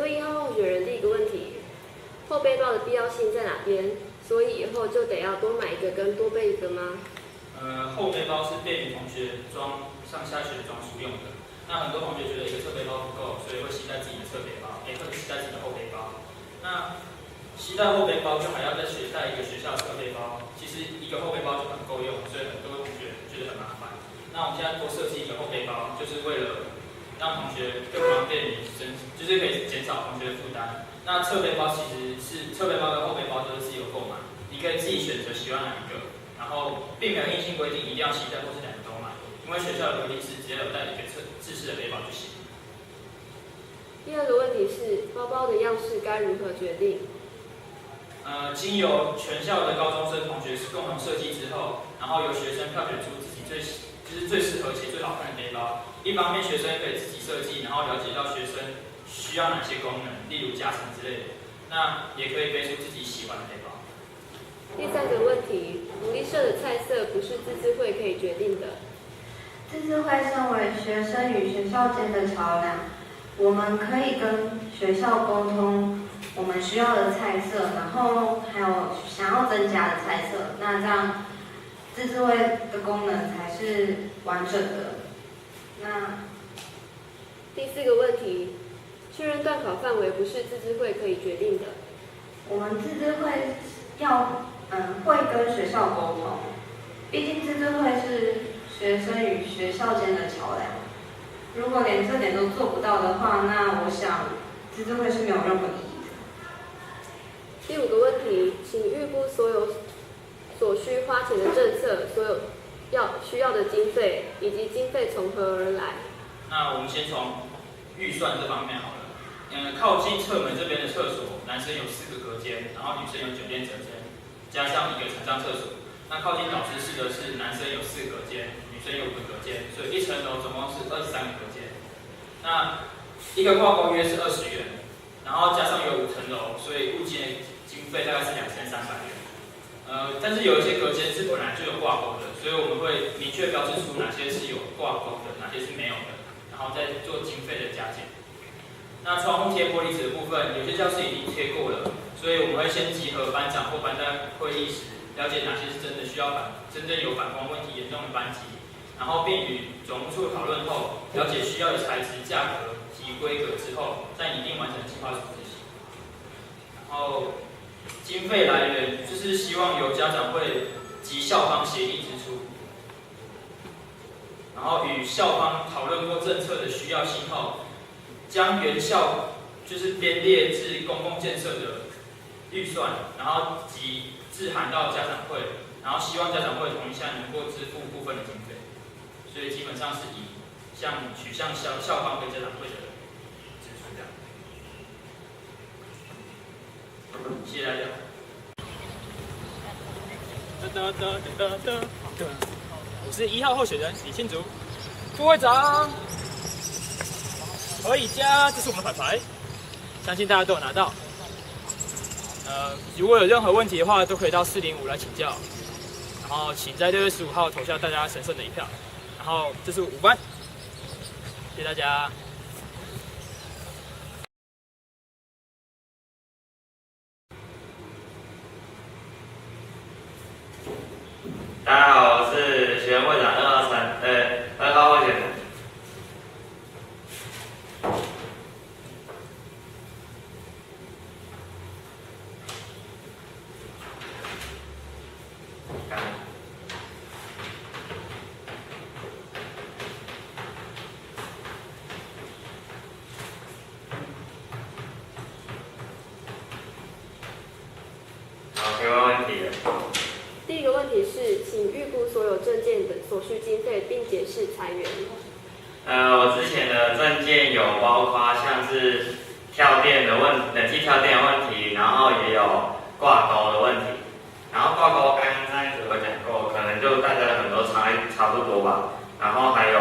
问1号候选人第一个问题：后背包的必要性在哪边？所以以后就得要多买一个跟多备一个吗？后背包是便于同学装上下学装书用的。那很多同学觉得一个侧背包不够，所以会携带自己的侧背包，也会携带自己的后背包。那携带后背包就还要再带一个学校的侧背包，其实一个后背包就很够用，所以很多同学觉得很麻烦。那我们现在多设计一个后背包，就是为了让同学更方便于就是可以减少同学的负担。那侧背包其实是侧背包跟后背包都是自由购买，你可以自己选择喜欢哪一个，然后并没有硬性规定一定要携带或是两个都买，因为学校的规定是只要有带一个制式的背包就行。第二个问题是包包的样式该如何决定？经由全校的高中生同学共同设计之后，然后由学生票选出自己最适合且最好看的背包。一方面学生可以自己设计，然后了解到学生需要哪些功能，例如夹层之类的。那也可以背出自己喜欢的背包。第三个问题，福利社的菜色不是自治会可以决定的。自治会身为学生与学校间的桥梁，我们可以跟学校沟通我们需要的菜色，然后还有想要增加的菜色，那这样自治会的功能才是完整的。那第四个问题，确认段考范围不是自治会可以决定的。我们自治会会跟学校沟通，毕竟自治会是学生与学校间的桥梁。如果连这点都做不到的话，那我想自治会是没有任何意义的。第五个问题，请预估所需花钱的政策，所有需要的经费，以及经费从何而来。那我们先从预算这方面好了。靠近侧门这边的厕所，男生有4个隔间，然后女生有9间整间，加上一个残障厕所。那靠近导师室的是男生有4个隔间，女生有5个隔间，所以一层楼总共是23个隔间。那一个挂钩约是20元，然后加上有5层楼，所以物件经费大概是2300元。但是有一些隔间是本来就有挂钩的，所以我们会明确标志出哪些是有挂钩的，哪些是没有的，然后再做经费的加减。那窗户贴玻璃纸的部分，有些教室已经贴过了，所以我们会先集合班长或班代会议时，了解哪些是真的真正有反光问题严重的班级，然后并与总务处讨论后，了解需要的材质、价格及规格之后，再拟定完整的计划书执行。然后经费来源就是希望由家长会及校方协议支出，然后与校方讨论过政策的需要性后，将原校就是编列至公共建设的预算，然后及致函到家长会，然后希望家长会同意下能够支付部分的经费，所以基本上是取向校方跟家长会的支出这样。谢谢大家。我是1号候选人李庆竹，副会长何以佳，这是我们的牌牌，相信大家都有拿到。如果有任何问题的话，都可以到405来请教。然后请在6月15号投下大家神圣的一票。然后这是5班，谢谢大家。大家好，我是学员会长2号候选人。好，可以问问题了。第一个问题是，请预估所有证件的所需经费，并解释裁员。我之前的证件有包括像是冷气跳电的问题，然后也有挂钩的问题。然后挂钩刚刚上一次有讲过，可能就大家可能都差不多吧。然后还有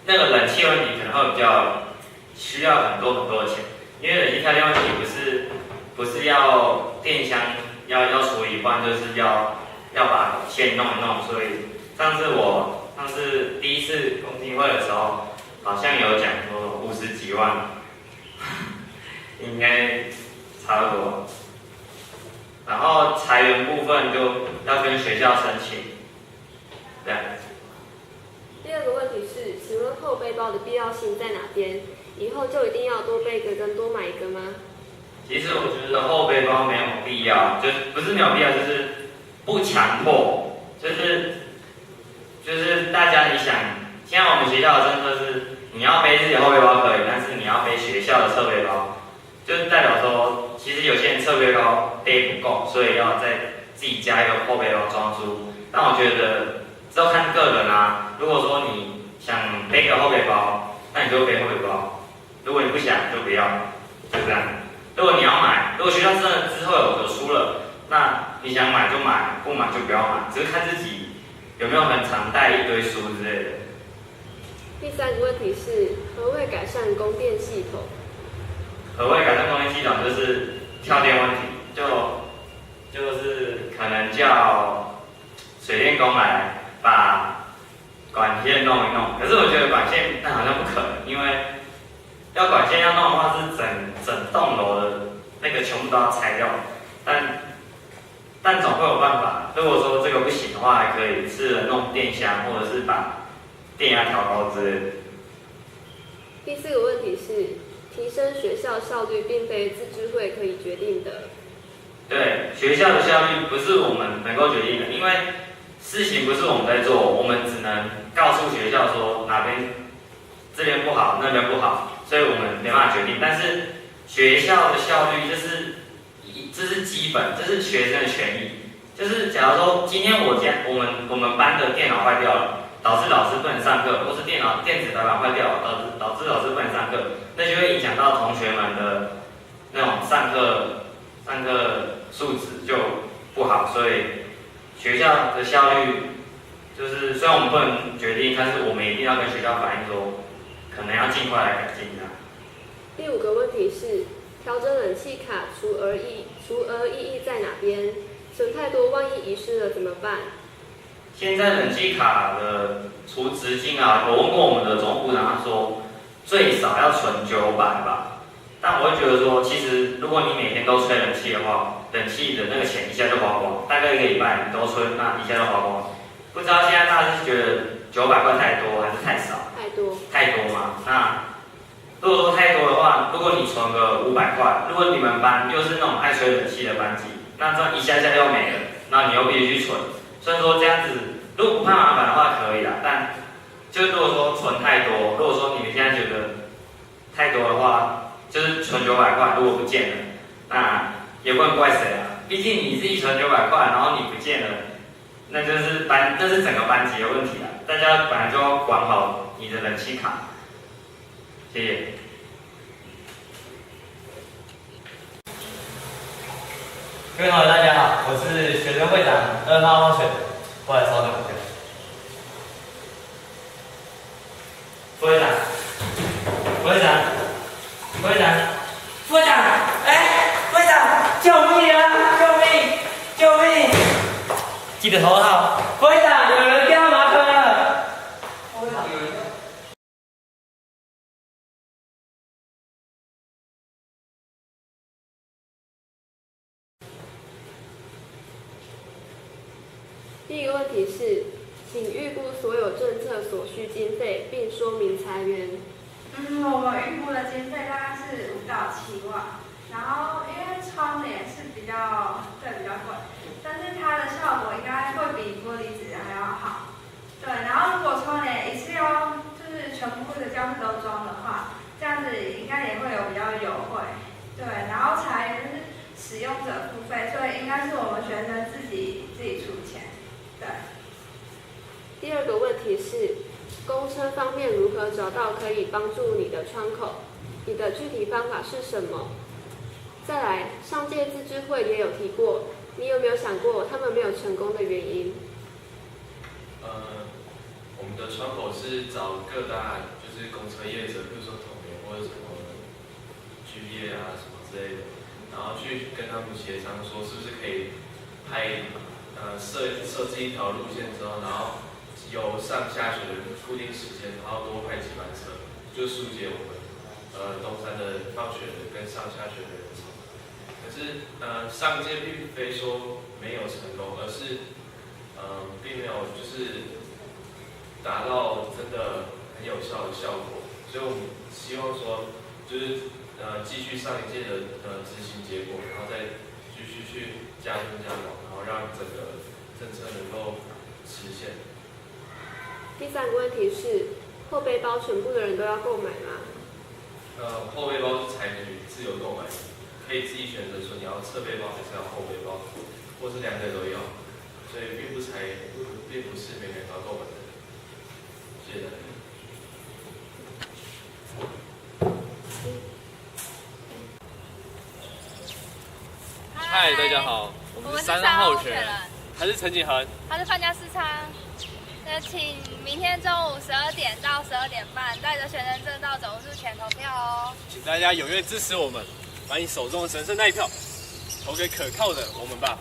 那个冷气问题，可能会比较需要很多的钱，因为冷气跳电问题不是要电箱要处理，不然就是要把线弄一弄。所以上次第一次公听会的时候，好像有讲说50几万，应该差不多。然后裁员部分就要跟学校申请，这样。第二个问题是，请问后背包的必要性在哪边？以后就一定要多背一个跟多买一个吗？其实我觉得后背包没有必要，就不是没有必要，就是不强迫，就是大家你想，现在我们学校的政策是你要背自己的后背包可以，但是你要背学校的侧背包，就是代表说，其实有些人侧背包背不够，所以要在自己加一个后背包装书。但我觉得这要看个人啊，如果说你想背个后背包，那你就背后背包；如果你不想，就不要，就这样。如果你要买，如果学校真的之后有出了，那你想买就买，不买就不要买，只是看自己有没有很常带一堆书之类的。第三个问题是，何谓改善供电系统？何谓改善供电系统？就是跳电问题，就是可能叫水电工来把管线弄一弄。可是我觉得管线那好像不可能，因为要管线要弄的话是整栋楼的那个全部都要拆掉，但总会有办法。如果说这个不行的话，还可以试着弄电箱，或者是把电压调高之类的。第四个问题是，提升学校效率并非自治会可以决定的。对，学校的效率不是我们能够决定的，因为事情不是我们在做，我们只能告诉学校说哪边这边不好，那边不好，所以我们没办法决定。但是学校的效率这是基本，这是学生的权益。就是假如说今天我们班的电脑坏掉了，导致老师不能上课，或是电子白板坏掉了，导致老师不能上课，那就会影响到同学们的那种上课素质就不好。所以学校的效率就是虽然我们不能决定，但是我们一定要跟学校反映说，可能要尽快来改进它。第五个问题是，调整冷气卡除额意义在哪边？存太多，万一遗失了怎么办？现在冷气卡的除值金啊，我问过我们的总部长，他说最少要存900吧。但我会觉得说，其实如果你每天都吹冷气的话，冷气的那个钱一下就花光，大概1个礼拜你都吹，那一下就花光。不知道现在大家是觉得900块太多还是太少？太多嘛？那如果说太多的话，如果你存个500块，如果你们班又是那种爱吹冷气的班级，那这样一下又没了，那你又必须去存。虽然说这样子，如果不怕麻烦的话可以啦，但就是如果说存太多，如果说你们现在觉得太多的话，就是存900块，如果不见了，那也不能怪谁啊。毕竟你自己存900块，然后你不见了，那是整个班级的问题啦。大家本来就要管好你的冷气卡。谢谢。各位同学，大家好，我是学生会长2号汪水，过来稍等一下。副会长，副会长，副会长，副会长，副会长，救命啊！救命！救命！记得头号，副会长，有人掉马桶了。副会长，有人。第一个问题是，请预估所有政策所需经费，并说明裁员。我们预估的经费大概是5到7万，然后因为窗帘是比较贵，但是它的效果应该会比玻璃纸还要好。对，然后如果窗帘一次要就是全部的教室都装的话，这样子应该也会有比较优惠。对，然后裁员是使用者付费，所以应该是我们学生自己出钱。对。第二个问题是，公车方面如何找到可以帮助你的窗口？你的具体方法是什么？再来，上届自治会也有提过，你有没有想过他们没有成功的原因？我们的窗口是找各大就是公车业者，比如说统联或者什么剧业啊什么之类的，然后去跟他们协商说是不是可以派设置一条路线之后，然后由上下学的固定时间，然后多派几班车，就疏解我们东山的放学的跟上下学的人潮。可是上届并非说没有成功，而是并没有就是达到真的很有效的效果。所以我们希望说就是继续上一届的执行结果，然后再继续去加深加广，然后让整个政策能够实现。第3个问题是，后背包全部的人都要购买吗？后背包是采取自由购买，可以自己选择说你要侧背包还是要后背包，或是两者都要，所以并不是每个人都要购买的。谢谢大家。嗨，大家好，我们是3号候选人，他是陈景恒，他是范家世昌。请明天中午12点到12点半，带着学生证到总务处前投票哦。请大家踊跃支持我们，把你手中的神圣那一票投给可靠的我们吧。